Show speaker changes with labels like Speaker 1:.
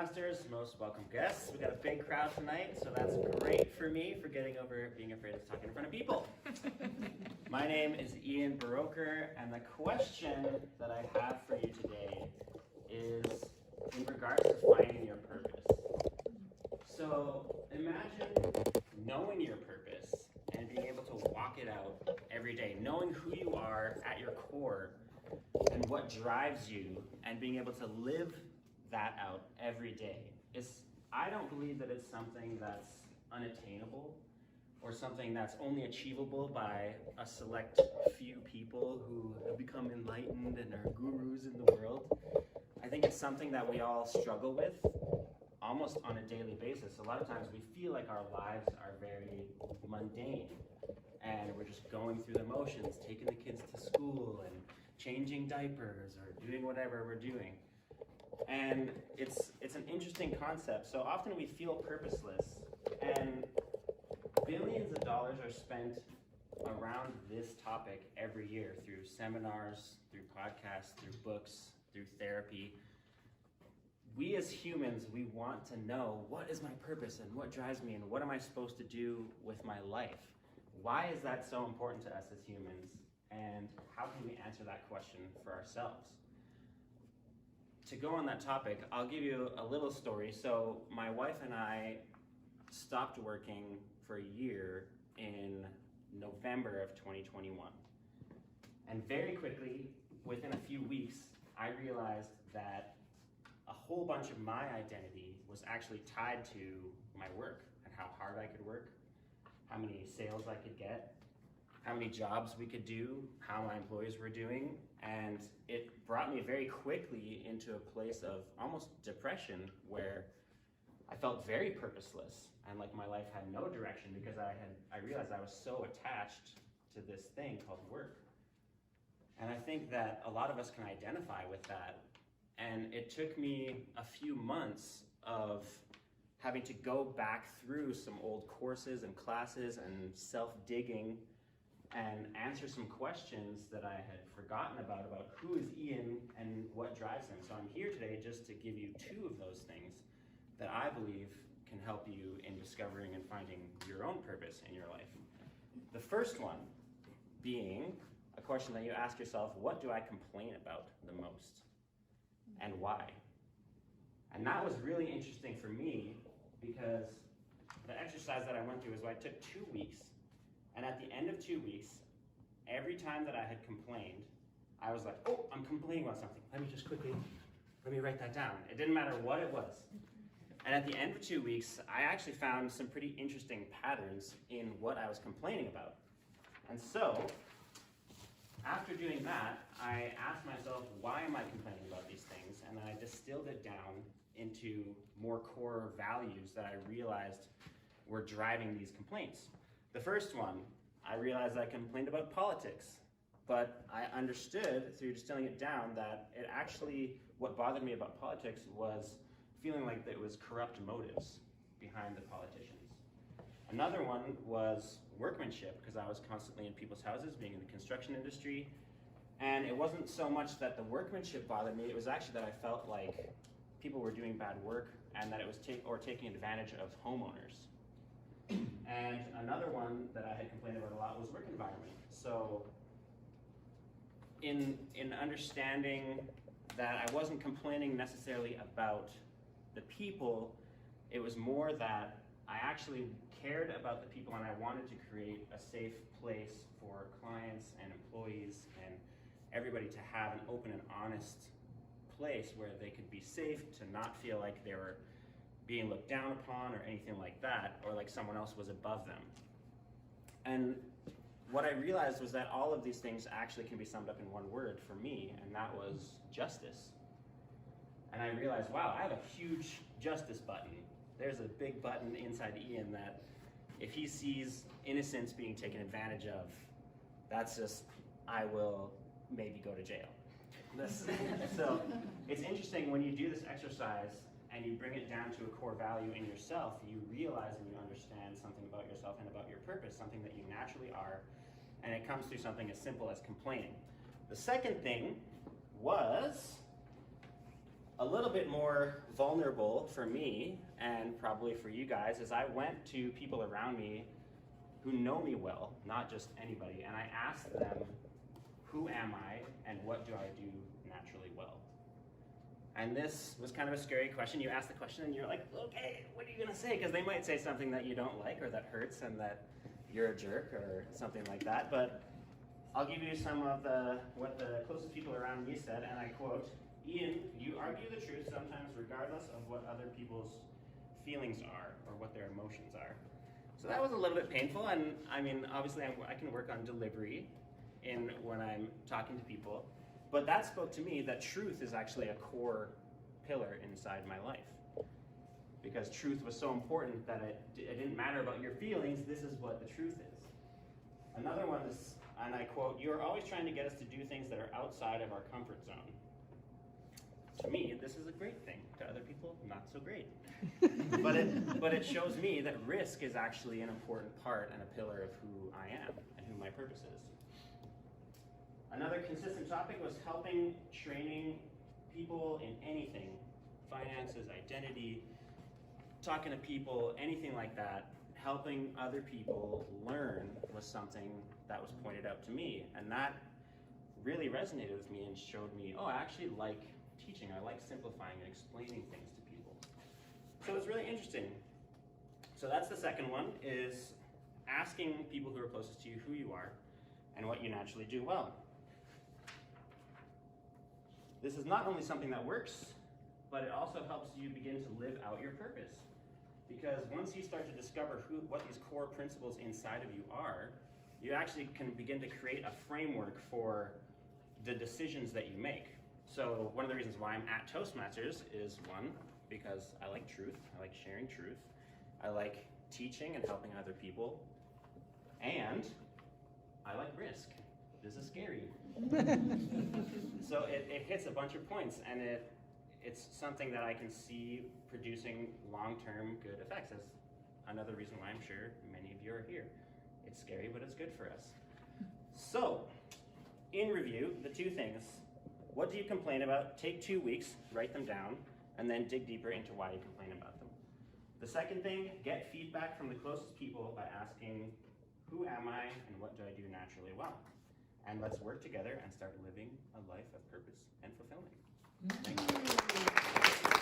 Speaker 1: Toastmasters, most welcome guests. We got a big crowd tonight, so that's great for me for getting over being afraid of talking in front of people. My name is Ian Buroker, and the question that I have for you today is in regards to finding your purpose. So imagine knowing your purpose and being able to walk it out every day, knowing who you are at your core and what drives you, and being able to live that out every day. I don't believe that it's something that's unattainable or something that's only achievable by a select few people who have become enlightened and are gurus in the world. I think it's something that we all struggle with almost on a daily basis. A lot of times we feel like our lives are very mundane and we're just going through the motions, taking the kids to school and changing diapers or doing whatever we're doing. And it's an interesting concept. So often we feel purposeless, and billions of dollars are spent around this topic every year through seminars, through podcasts, through books, through therapy. We as humans, we want to know, what is my purpose and what drives me and what am I supposed to do with my life? Why is that so important to us as humans? And how can we answer that question for ourselves? To go on that topic, I'll give you a little story. So my wife and I stopped working for a year in November of 2021. And very quickly, within a few weeks, I realized that a whole bunch of my identity was actually tied to my work and how hard I could work, how many sales I could get, how many jobs we could do, how my employees were doing, and it brought me very quickly into a place of almost depression where I felt very purposeless and like my life had no direction because I realized I was so attached to this thing called work. And I think that a lot of us can identify with that. And it took me a few months of having to go back through some old courses and classes and self-digging and answer some questions that I had forgotten about who is Ian and what drives him. So I'm here today just to give you two of those things that I believe can help you in discovering and finding your own purpose in your life. The first one being a question that you ask yourself, what do I complain about the most and why? And that was really interesting for me because the exercise that I went through is I took 2 weeks. And at the end of 2 weeks, every time that I had complained, I was like, oh, I'm complaining about something. Let me write that down. It didn't matter what it was. And at the end of 2 weeks, I actually found some pretty interesting patterns in what I was complaining about. And so, after doing that, I asked myself, why am I complaining about these things? And then I distilled it down into more core values that I realized were driving these complaints. The first one, I realized I complained about politics, but I understood through distilling it down that it actually, what bothered me about politics was feeling like there was corrupt motives behind the politicians. Another one was workmanship, because I was constantly in people's houses, being in the construction industry, and it wasn't so much that the workmanship bothered me, it was actually that I felt like people were doing bad work and that it was taking advantage of homeowners. And another one that I had complained about a lot was work environment. So in understanding that I wasn't complaining necessarily about the people, it was more that I actually cared about the people and I wanted to create a safe place for clients and employees and everybody to have an open and honest place where they could be safe, to not feel like they were being looked down upon or anything like that, or like someone else was above them. And what I realized was that all of these things actually can be summed up in one word for me, and that was justice. And I realized, wow, I have a huge justice button. There's a big button inside Ian that if he sees innocents being taken advantage of, that's just, I will maybe go to jail. So it's interesting when you do this exercise and you bring it down to a core value in yourself, you realize and you understand something about yourself and about your purpose, something that you naturally are, and it comes through something as simple as complaining. The second thing was a little bit more vulnerable for me, and probably for you guys, is I went to people around me who know me well, not just anybody, and I asked them, who am I and what do I do naturally well? And this was kind of a scary question. You ask the question and you're like, okay, what are you gonna say? Because they might say something that you don't like or that hurts and that you're a jerk or something like that. But I'll give you some of what the closest people around me said, and I quote, Ian, you argue the truth sometimes regardless of what other people's feelings are or what their emotions are. So that was a little bit painful, and I mean, obviously I can work on delivery when I'm talking to people, but that spoke to me that truth is actually a core pillar inside my life. Because truth was so important that it didn't matter about your feelings, this is what the truth is. Another one is, and I quote, you are always trying to get us to do things that are outside of our comfort zone. To me, this is a great thing. To other people, not so great. but it shows me that risk is actually an important part and a pillar of who I am and who my purpose is. Another consistent topic was helping, training people in anything, finances, identity, talking to people, anything like that. Helping other people learn was something that was pointed out to me, and that really resonated with me and showed me, oh, I actually like teaching. I like simplifying and explaining things to people. So it's really interesting. So that's the second one, is asking people who are closest to you who you are and what you naturally do well. This is not only something that works, but it also helps you begin to live out your purpose. Because once you start to discover what these core principles inside of you are, you actually can begin to create a framework for the decisions that you make. So one of the reasons why I'm at Toastmasters is, one, because I like truth, I like sharing truth, I like teaching and helping other people, and I like risk. This is scary. So it hits a bunch of points, and it's something that I can see producing long-term good effects. That's another reason why I'm sure many of you are here. It's scary, but it's good for us. So, in review, the two things. What do you complain about? Take 2 weeks, write them down, and then dig deeper into why you complain about them. The second thing, get feedback from the closest people by asking, who am I and what do I do naturally well? And let's work together and start living a life of purpose and fulfillment. Thank you.